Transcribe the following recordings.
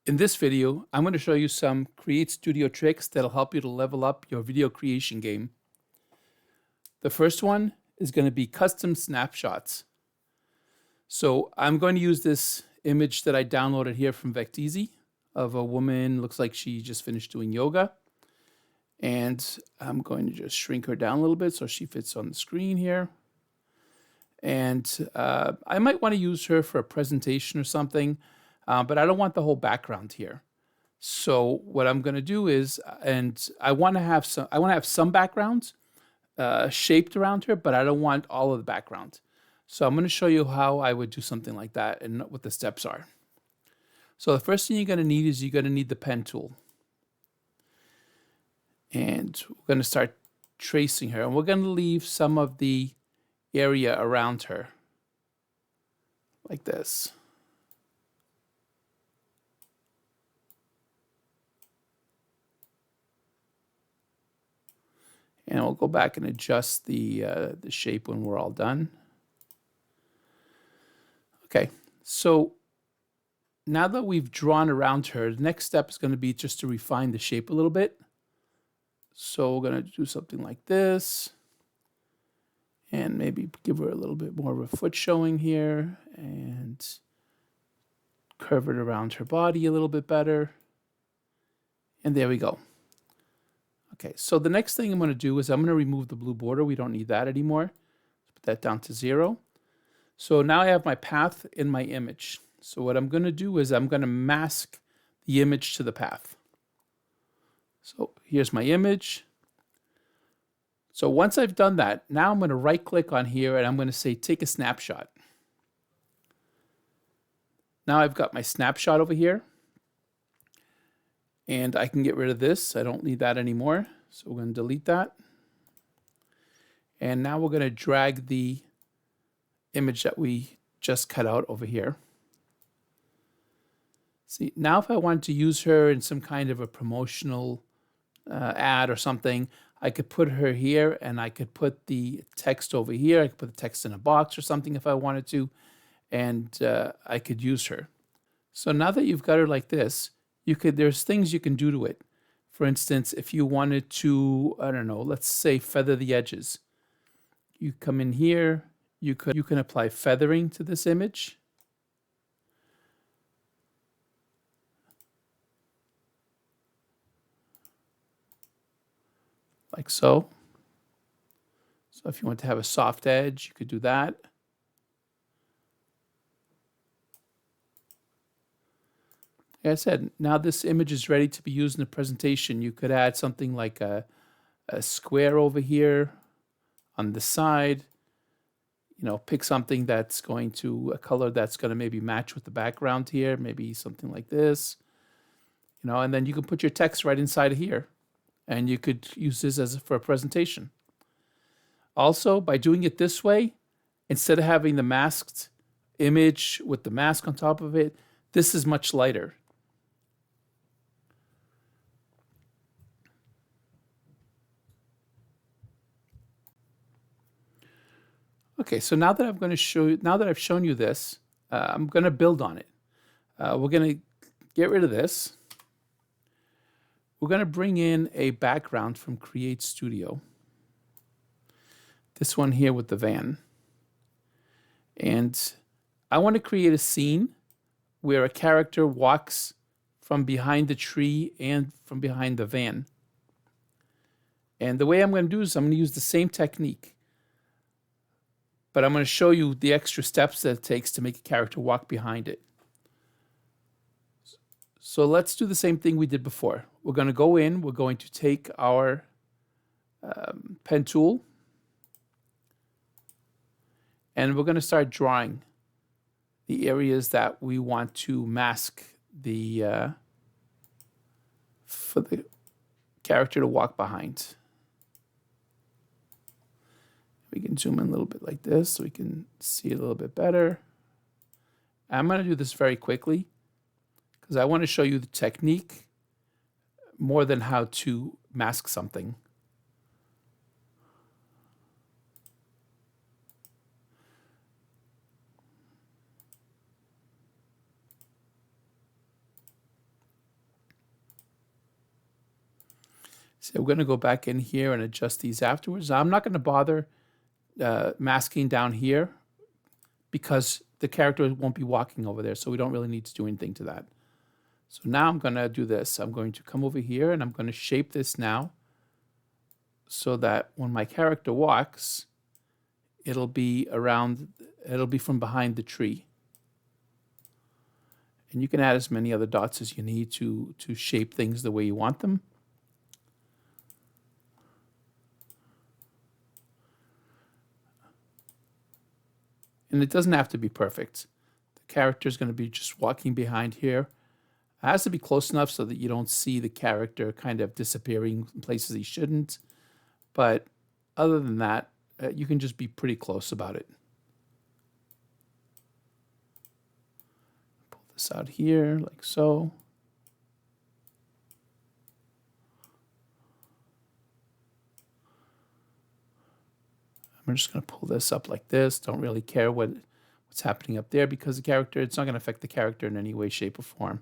In this video, I'm going to show you some Create Studio tricks that'll help you to level up your video creation game. The first one is going to be custom snapshots. So I'm going to use this image that I downloaded here from Vecteezy of a woman, looks like she just finished doing yoga. And I'm going to just shrink her down a little bit so she fits on the screen here. And I might want to use her for a presentation or something. But I don't want the whole background here. So what I'm going to do is, and I want to have some backgrounds shaped around her, but I don't want all of the background. So I'm going to show you how I would do something like that and what the steps are. So the first thing you're going to need is you're going to need the pen tool. And we're going to start tracing her. And we're going to leave some of the area around her like this. And we'll go back and adjust the shape when we're all done. Okay, so now that we've drawn around her, the next step is going to be just to refine the shape a little bit. So we're going to do something like this. And maybe give her a little bit more of a foot showing here. And curve it around her body a little bit better. And there we go. Okay, so the next thing I'm going to do is I'm going to remove the blue border. We don't need that anymore. Put that down to 0. So now I have my path in my image. So what I'm going to do is I'm going to mask the image to the path. So here's my image. So once I've done that, now I'm going to right click on here and I'm going to say take a snapshot. Now I've got my snapshot over here. And I can get rid of this. I don't need that anymore. So we're going to delete that. And now we're going to drag the image that we just cut out over here. See, now if I wanted to use her in some kind of a promotional ad or something, I could put her here and I could put the text over here. I could put the text in a box or something if I wanted to. And I could use her. So now that you've got her like this, there's things you can do to it. For instance, if you wanted to, I don't know, let's say feather the edges. You come in here, you can apply feathering to this image. Like so. So if you want to have a soft edge, you could do that. Like I said, now this image is ready to be used in a presentation. You could add something like a square over here on the side. You know, pick something that's going to, a color that's going to maybe match with the background here, maybe something like this. You know, and then you can put your text right inside of here. And you could use this for a presentation. Also, by doing it this way, instead of having the masked image with the mask on top of it, this is much lighter. Okay, so now that I've shown you this, I'm going to build on it. We're going to get rid of this. We're going to bring in a background from Create Studio. This one here with the van. And I want to create a scene where a character walks from behind the tree and from behind the van. And the way I'm going to do is I'm going to use the same technique. But I'm going to show you the extra steps that it takes to make a character walk behind it. So let's do the same thing we did before. We're going to go in, we're going to take our pen tool, and we're going to start drawing the areas that we want to mask for the character to walk behind. We can zoom in a little bit like this so we can see it a little bit better. I'm going to do this very quickly because I want to show you the technique more than how to mask something. So we're going to go back in here and adjust these afterwards. I'm not going to bother masking down here because the character won't be walking over there, so we don't really need to do anything to that. So now I'm going to do this. I'm going to come over here and I'm going to shape this now so that when my character walks, it'll be from behind the tree. And you can add as many other dots as you need to shape things the way you want them. And it doesn't have to be perfect. The character is going to be just walking behind here. It has to be close enough so that you don't see the character kind of disappearing in places he shouldn't. But other than that, you can just be pretty close about it. Pull this out here like so. I'm just going to pull this up like this. Don't really care what's happening up there because the character, it's not going to affect the character in any way, shape, or form.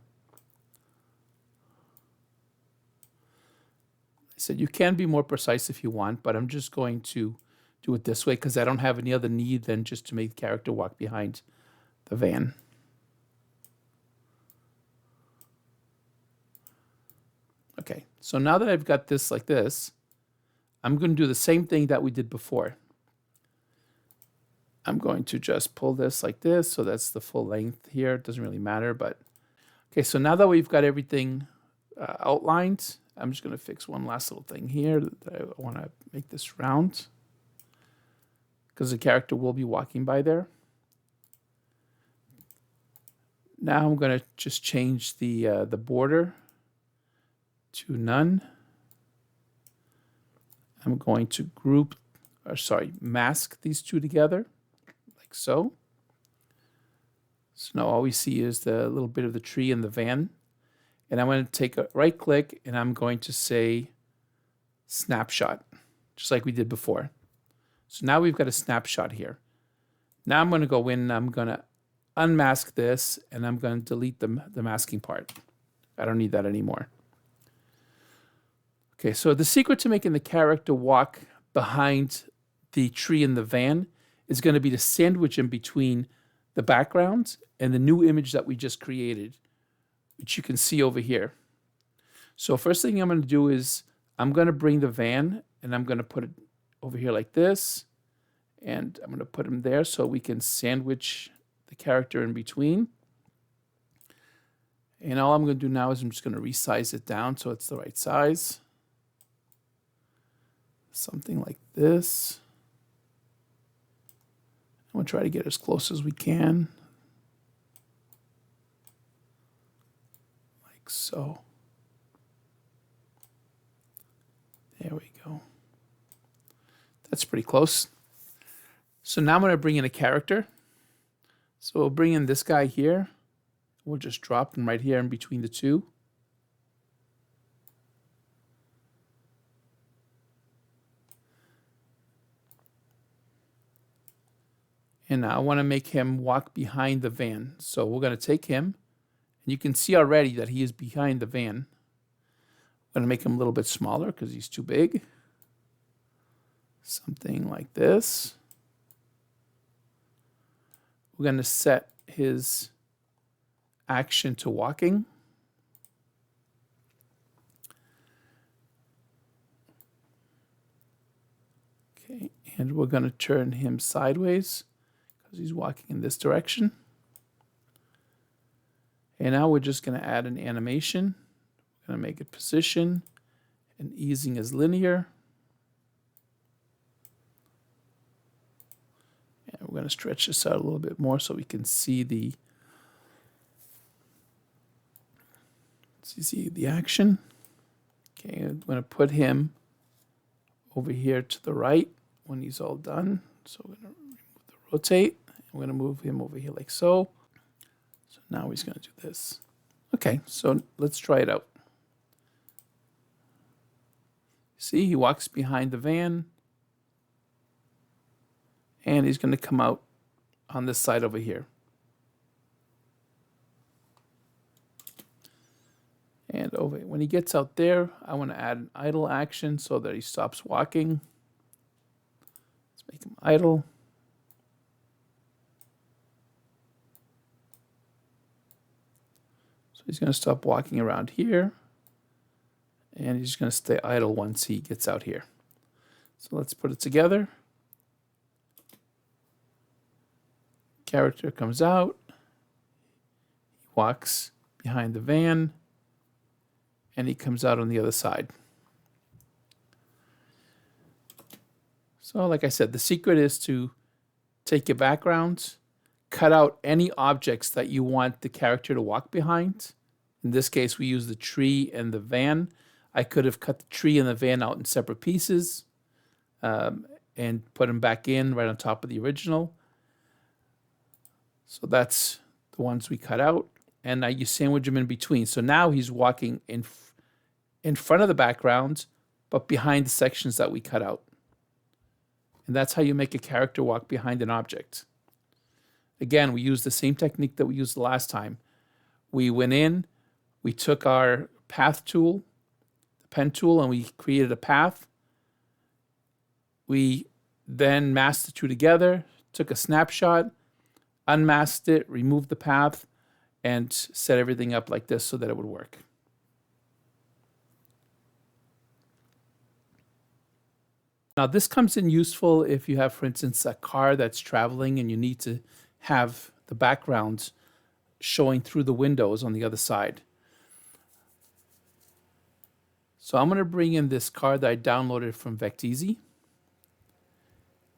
I said you can be more precise if you want, but I'm just going to do it this way because I don't have any other need than just to make the character walk behind the van. Okay, so now that I've got this like this, I'm going to do the same thing that we did before. I'm going to just pull this like this, so that's the full length here. It doesn't really matter, but okay, so now that we've got everything outlined, I'm just going to fix one last little thing here. I want to make this round because the character will be walking by there. Now I'm going to just change the border to none. I'm going to mask these two together like so. So now all we see is the little bit of the tree and the van. And I'm going to take a right click and I'm going to say snapshot, just like we did before. So now we've got a snapshot here. Now I'm going to go in and I'm going to unmask this and I'm going to delete the masking part. I don't need that anymore. Okay, so the secret to making the character walk behind the tree and the van is going to be to sandwich in between the background and the new image that we just created, which you can see over here. So first thing I'm going to do is I'm going to bring the van and I'm going to put it over here like this. And I'm going to put him there so we can sandwich the character in between. And all I'm going to do now is I'm just going to resize it down so it's the right size. Something like this. I'm going to try to get as close as we can. Like so. There we go. That's pretty close. So now I'm going to bring in a character. So we'll bring in this guy here. We'll just drop him right here in between the two. And now I want to make him walk behind the van. So we're going to take him. And you can see already that he is behind the van. I'm going to make him a little bit smaller because he's too big. Something like this. We're going to set his action to walking. Okay, and we're going to turn him sideways because he's walking in this direction. And now we're just going to add an animation. We're going to make it position and easing is linear. And we're going to stretch this out a little bit more so we can see the action. Okay, I'm going to put him over here to the right when he's all done. So we're going to remove the rotate. We're going to move him over here like so. So now he's going to do this. Okay, so let's try it out. See, he walks behind the van. And he's going to come out on this side over here. And over. When he gets out there, I want to add an idle action so that he stops walking. Let's make him idle. So he's going to stop walking around here. And he's going to stay idle once he gets out here. So let's put it together. Character comes out. He walks behind the van. And he comes out on the other side. So like I said, the secret is to take your backgrounds, cut out any objects that you want the character to walk behind. In this case, we use the tree and the van. I could have cut the tree and the van out in separate pieces and put them back in right on top of the original. So that's the ones we cut out. And now you sandwich them in between. So now he's walking in front of the background, but behind the sections that we cut out. And that's how you make a character walk behind an object. Again, we used the same technique that we used the last time. We went in, we took our path tool, the pen tool, and we created a path. We then masked the two together, took a snapshot, unmasked it, removed the path, and set everything up like this so that it would work. Now this comes in useful if you have, for instance, a car that's traveling and you need to have the background showing through the windows on the other side. So I'm going to bring in this car that I downloaded from Vecteezy.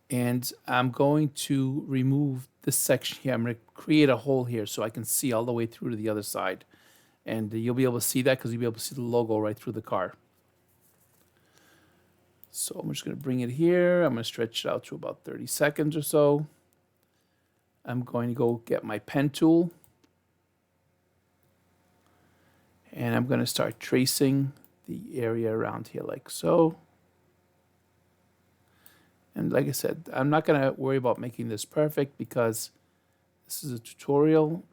And I'm going to remove this section here. I'm going to create a hole here so I can see all the way through to the other side. And you'll be able to see that because you'll be able to see the logo right through the car. So I'm just going to bring it here. I'm going to stretch it out to about 30 seconds or so. I'm going to go get my pen tool. And I'm going to start tracing the area around here like so. And like I said, I'm not going to worry about making this perfect because this is a tutorial.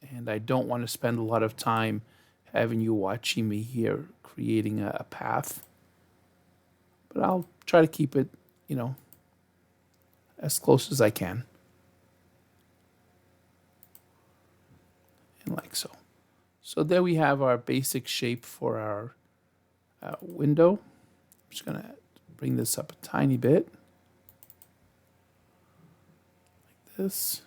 And I don't want to spend a lot of time having you watching me here creating a path. But I'll try to keep it, as close as I can. And like so. So there we have our basic shape for our window. I'm just going to bring this up a tiny bit. Like this.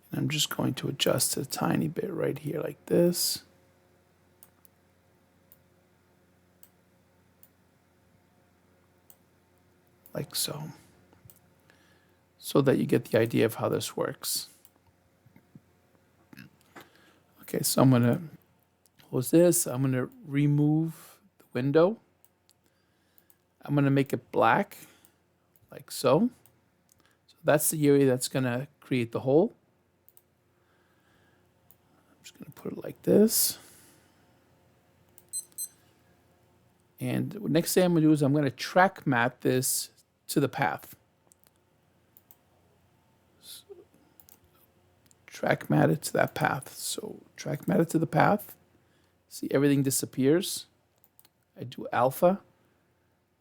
And I'm just going to adjust it a tiny bit right here like this. Like so. So that you get the idea of how this works. Okay, so I'm going to close this. I'm going to remove the window. I'm going to make it black, like so. So that's the area that's going to create the hole. I'm just going to put it like this. And the next thing I'm going to do is I'm going to track mat this to the path. So, track mat it to that path. So track mat it to the path. See, everything disappears. I do alpha.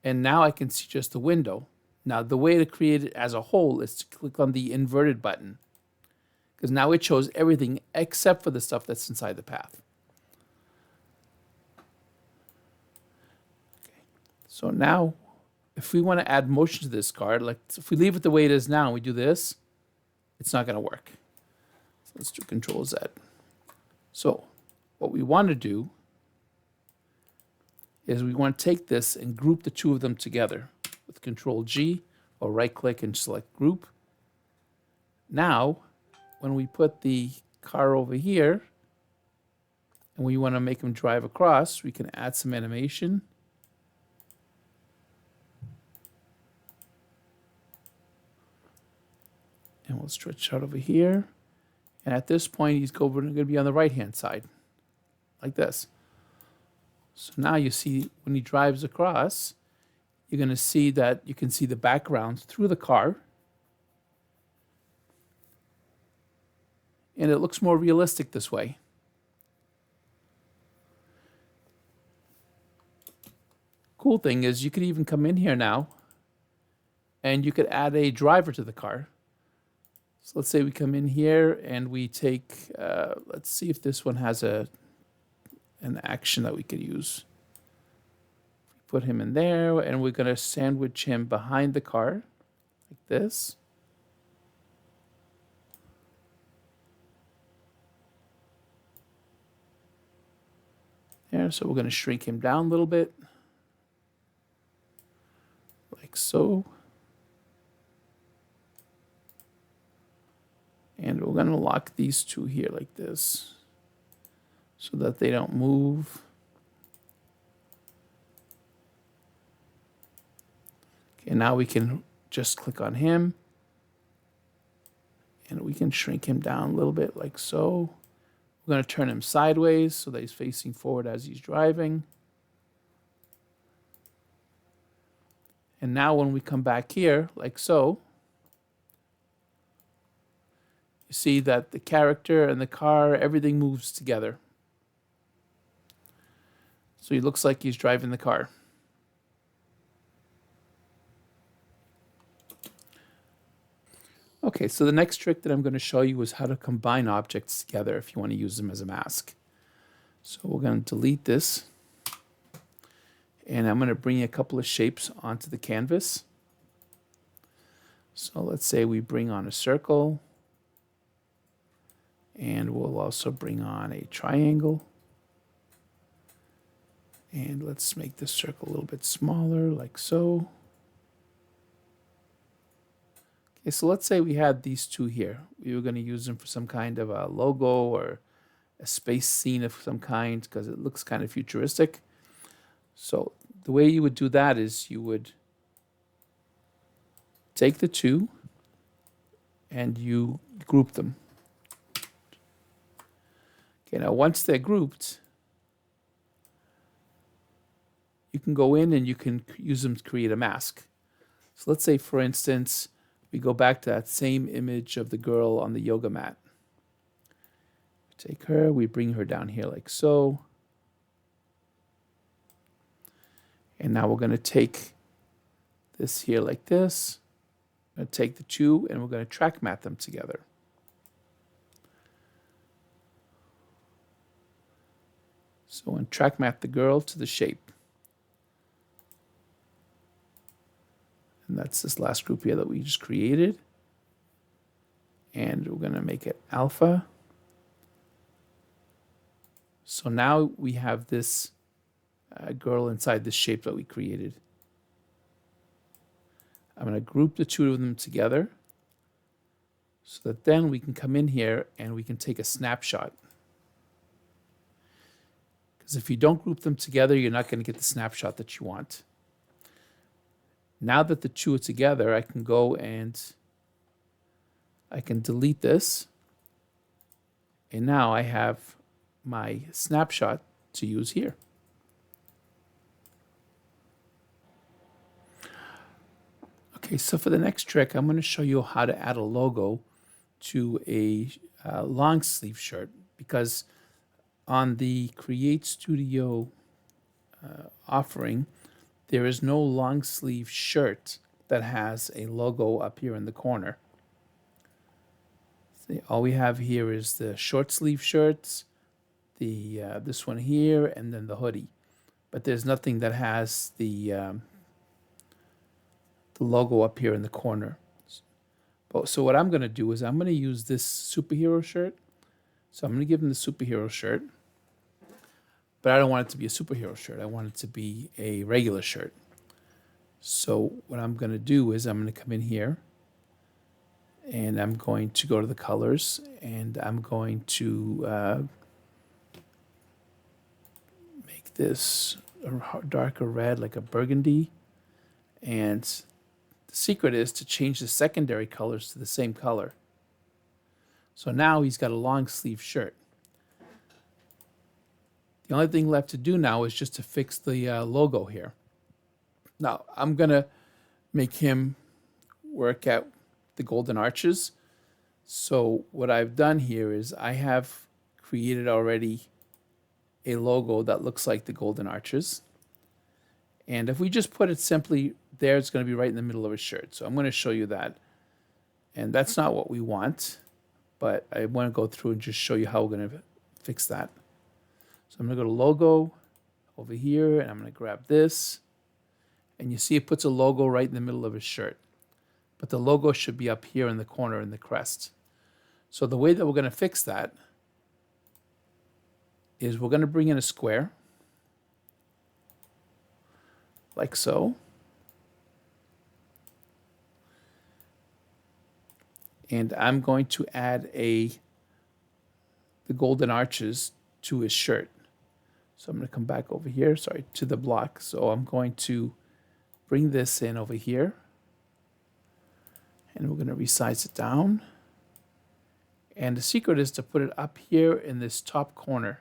And now I can see just the window. Now the way to create it as a whole is to click on the inverted button. Because now it shows everything except for the stuff that's inside the path. Okay. So now, if we want to add motion to this card, like if we leave it the way it is now and we do this, it's not going to work. So let's do Control Z. So what we want to do is we want to take this and group the two of them together with Control G or right click and select group. Now, when we put the car over here and we want to make him drive across, we can add some animation. And we'll stretch out over here. And at this point, he's going to be on the right-hand side, like this. So now you see when he drives across, you're going to see that you can see the background through the car. and it looks more realistic this way. Cool thing is you could even come in here now and you could add a driver to the car. So let's say we come in here and we take, let's see if this one has an action that we could use. Put him in there, and we're going to sandwich him behind the car, like this. There, so we're going to shrink him down a little bit, like so. And we're going to lock these two here like this, so that they don't move. Okay, now we can just click on him, and we can shrink him down a little bit like so. We're going to turn him sideways so that he's facing forward as he's driving. And now when we come back here, like so, you see that the character and the car, everything moves together. So he looks like he's driving the car. Okay, so the next trick that I'm going to show you is how to combine objects together if you want to use them as a mask. So we're going to delete this, and I'm going to bring a couple of shapes onto the canvas. So let's say we bring on a circle, and we'll also bring on a triangle. And let's make this circle a little bit smaller, like so. Okay, so let's say we had these two here. We were going to use them for some kind of a logo or a space scene of some kind because it looks kind of futuristic. So the way you would do that is you would take the two and you group them. Okay, now once they're grouped, you can go in and you can use them to create a mask. So let's say, for instance, we go back to that same image of the girl on the yoga mat. Take her, we bring her down here like so. And now we're going to take this here like this. I'm going to take the two and we're going to track mat them together. So I'm going to track mat the girl to the shape. And that's this last group here that we just created. And we're going to make it alpha. So now we have this girl inside this shape that we created. I'm going to group the two of them together so that then we can come in here and we can take a snapshot. Because if you don't group them together, you're not going to get the snapshot that you want. Now that the two are together, I can go and I can delete this. And now I have my snapshot to use here. Okay, so for the next trick, I'm going to show you how to add a logo to a long sleeve shirt, because on the Create Studio offering, there is no long sleeve shirt that has a logo up here in the corner. See, all we have here is the short sleeve shirts, the this one here, and then the hoodie. But there's nothing that has the logo up here in the corner. So what I'm going to do is I'm going to use this superhero shirt. So I'm going to give him the superhero shirt. But I don't want it to be a superhero shirt. I want it to be a regular shirt. So what I'm going to do is I'm going to come in here and I'm going to go to the colors and I'm going to make this a darker red, like a burgundy. And the secret is to change the secondary colors to the same color. So now he's got a long sleeve shirt. The only thing left to do now is just to fix the logo here. Now, I'm going to make him work at the golden arches. So what I've done here is I have created already a logo that looks like the golden arches. And if we just put it simply there, it's going to be right in the middle of a shirt. So I'm going to show you that. And that's not what we want, but I want to go through and just show you how we're going to fix that. So I'm going to go to logo over here, and I'm going to grab this. And you see it puts a logo right in the middle of his shirt. But the logo should be up here in the corner in the crest. So the way that we're going to fix that is we're going to bring in a square, like so. And I'm going to add the golden arches to his shirt. So I'm going to come back over here, sorry, to the block. So I'm going to bring this in over here. And we're going to resize it down. And the secret is to put it up here in this top corner.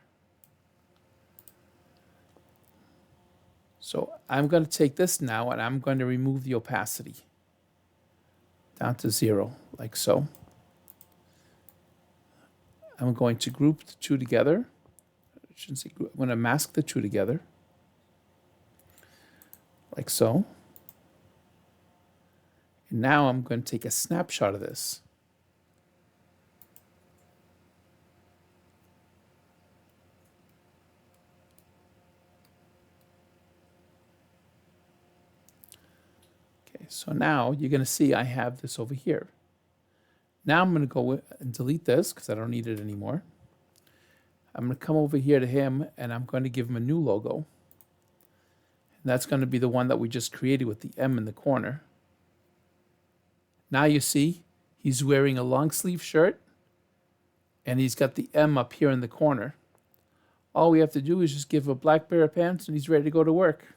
So I'm going to take this now and I'm going to remove the opacity down to 0, like so. I'm going to group the two together. I shouldn't say group. I'm going to mask the two together, like so. And now I'm going to take a snapshot of this. Okay, so now you're going to see I have this over here. Now I'm going to go and delete this because I don't need it anymore. I'm going to come over here to him and I'm going to give him a new logo. And that's going to be the one that we just created with the M in the corner. Now you see he's wearing a long sleeve shirt and he's got the M up here in the corner. All we have to do is just give a black pair of pants and he's ready to go to work.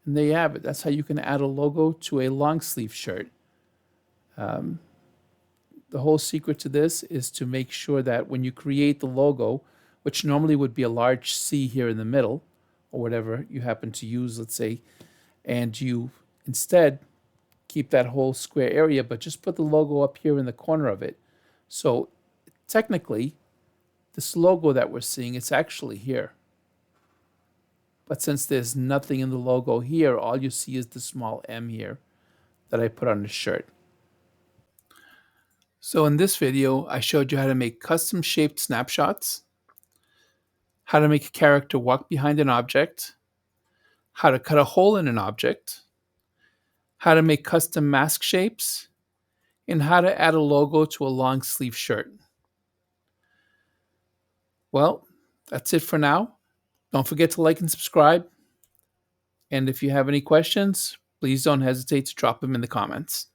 And there you have it. That's how you can add a logo to a long sleeve shirt. The whole secret to this is to make sure that when you create the logo, which normally would be a large C here in the middle, or whatever you happen to use, let's say, and you instead keep that whole square area, but just put the logo up here in the corner of it. So technically, this logo that we're seeing, it's actually here. But since there's nothing in the logo here, all you see is the small M here that I put on the shirt. So in this video, I showed you how to make custom shaped snapshots, how to make a character walk behind an object, how to cut a hole in an object, how to make custom mask shapes, and how to add a logo to a long sleeve shirt. Well, that's it for now. Don't forget to like and subscribe. And if you have any questions, please don't hesitate to drop them in the comments.